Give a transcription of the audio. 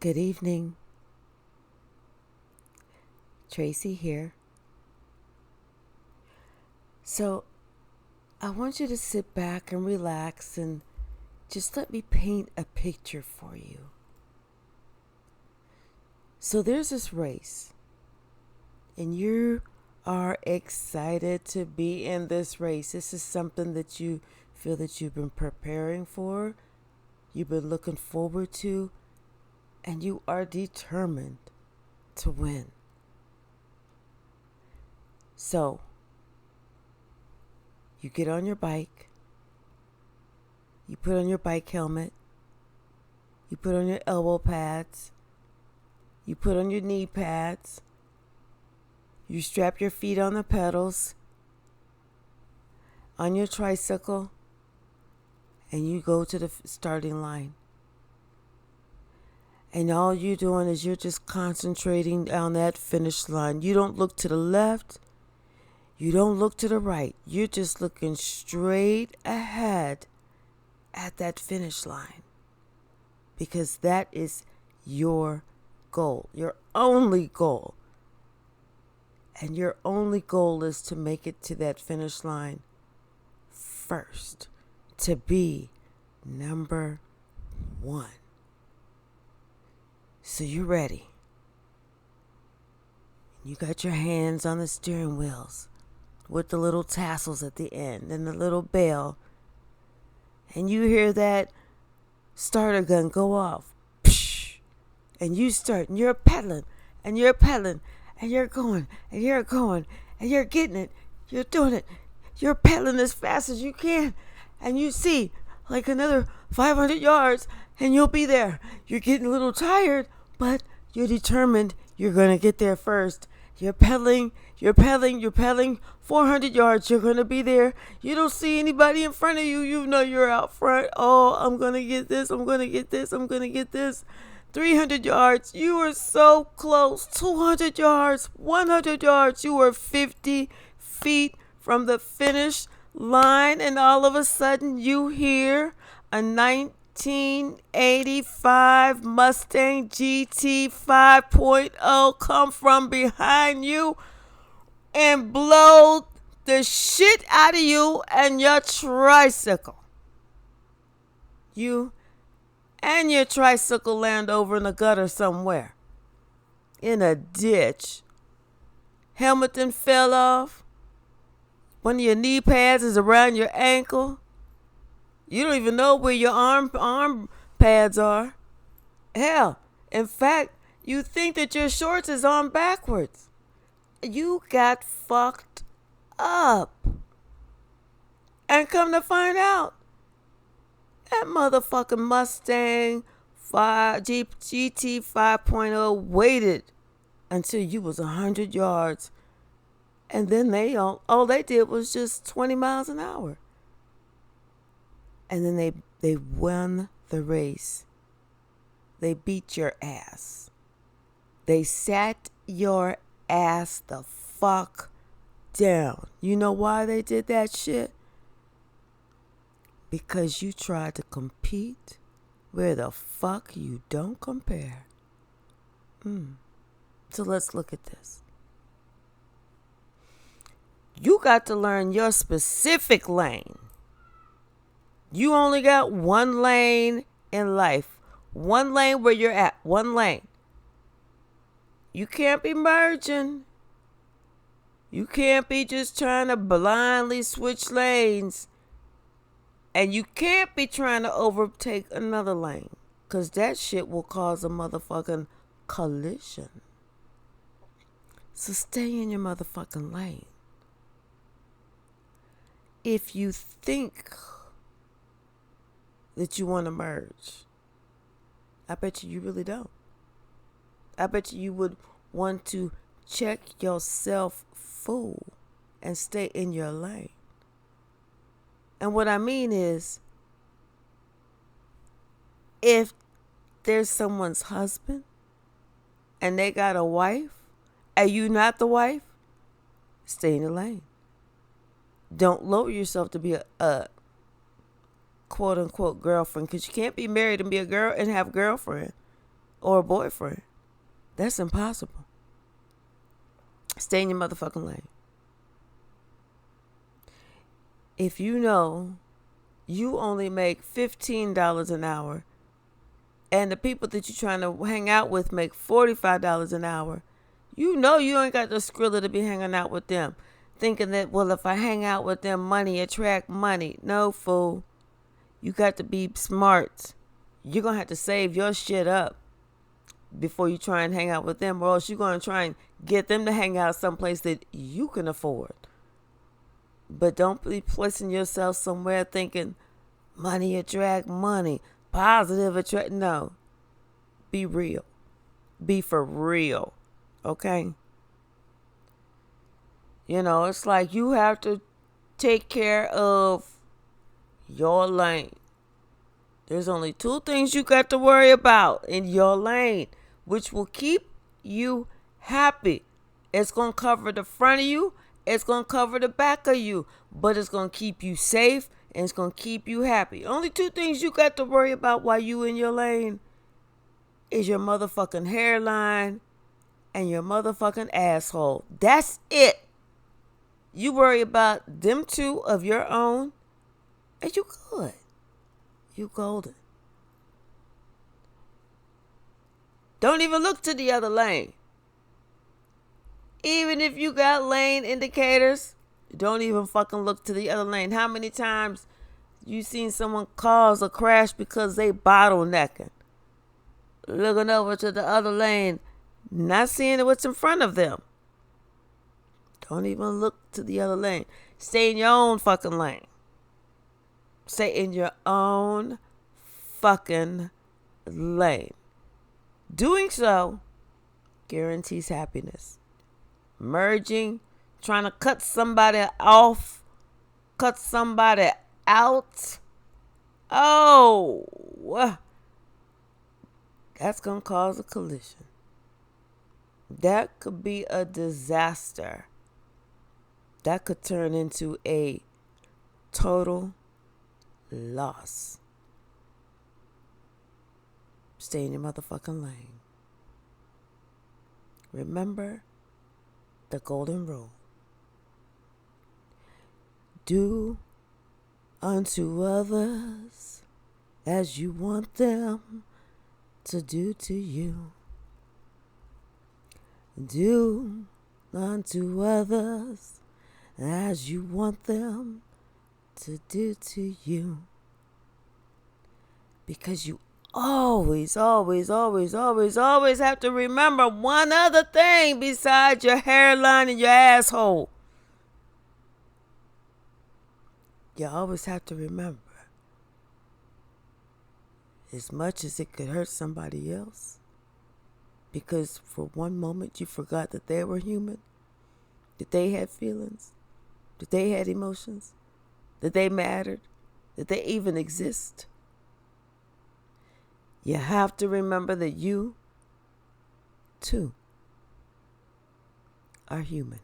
Good evening. Tracy here. So, I want you to sit back and relax and just let me paint a picture for you. So, there's this race, and you are excited to be in this race. This is something that you feel that you've been preparing for, you've been looking forward to, and you are determined to win. So, you get on your bike, you put on your bike helmet, you put on your elbow pads, you put on your knee pads, you strap your feet on the pedals, on your tricycle, and you go to the starting line. And all you're doing is you're just concentrating on that finish line. You don't look to the left. You don't look to the right. You're just looking straight ahead at that finish line. Because that is your goal. Your only goal. And your only goal is to make it to that finish line first. To be number one. So you're ready. You got your hands on the steering wheels with the little tassels at the end and the little bell. And you hear that starter gun go off. Psh! And you start and you're pedaling and you're pedaling and you're going and you're going and you're getting it. You're doing it. You're pedaling as fast as you can. And you see like another 500 yards and you'll be there. You're getting a little tired, but you're determined you're going to get there first. You're pedaling 400 yards. You're going to be there. You don't see anybody in front of you. You know you're out front. Oh, I'm going to get this. I'm going to get this. I'm going to get this. 300 yards. You are so close. 200 yards. 100 yards. You are 50 feet from the finish line. And all of a sudden you hear a 1985 Mustang GT 5.0 come from behind you and blow the shit out of you and your tricycle. You and your tricycle land over in a gutter somewhere. In a ditch. Helmet then fell off. One of your knee pads is around your ankle. You don't even know where your arm pads are. Hell, in fact, you think that your shorts is on backwards. You got fucked up. And come to find out, that motherfucking Mustang GT 5.0 waited until you was 100 yards. And then all they did was just 20 miles an hour. And then they won the race. They beat your ass. They sat your ass the fuck down. You know why they did that shit? Because you tried to compete where the fuck you don't compare. So let's look at this. You got to learn your specific lane. You only got one lane in life. One lane where you're at. One lane. You can't be merging. You can't be just trying to blindly switch lanes. And you can't be trying to overtake another lane. Because that shit will cause a motherfucking collision. So stay in your motherfucking lane. If you think that you want to merge, I bet you really don't. I bet you would want to check yourself full and stay in your lane. And what I mean is, if there's someone's husband and they got a wife and you not the wife, stay in the lane. Don't lower yourself to be a quote unquote girlfriend, because you can't be married and be a girl and have a girlfriend. or a boyfriend. That's impossible. Stay in your motherfucking lane. If you know you only make $15 an hour and the people that you're trying to hang out with make $45 an hour, you know you ain't got the skrilla to be hanging out with them. Thinking that, well, if I hang out with them, money attract money. No, fool. You got to be smart. You're going to have to save your shit up before you try and hang out with them, or else you're going to try and get them to hang out someplace that you can afford. But don't be placing yourself somewhere thinking money attract money, positive attract. No. Be real. Be for real. Okay? You know, it's like you have to take care of your lane. There's only two things you got to worry about in your lane, which will keep you happy. It's going to cover the front of you. It's going to cover the back of you. But it's going to keep you safe and it's going to keep you happy. Only two things you got to worry about while you in your lane is your motherfucking hairline and your motherfucking asshole. That's it. You worry about them two of your own, and you good. You golden. Don't even look to the other lane. Even if you got lane indicators, don't even fucking look to the other lane. How many times you seen someone cause a crash because they bottlenecking? Looking over to the other lane, not seeing what's in front of them. Don't even look to the other lane. Stay in your own fucking lane. Stay in your own fucking lane. Doing so guarantees happiness. Merging, trying to cut somebody off, cut somebody out. Oh, that's going to cause a collision. That could be a disaster. That could turn into a total loss. Stay in your motherfucking lane. Remember the golden rule. Do unto others as you want them to do to you. Do unto others as you want them to do to you. Because you always have to remember one other thing besides your hairline and your asshole. You always have to remember, as much as it could hurt somebody else, because for one moment you forgot that they were human, that they had feelings, that they had emotions, that they mattered, that they even exist. You have to remember that you, too, are human.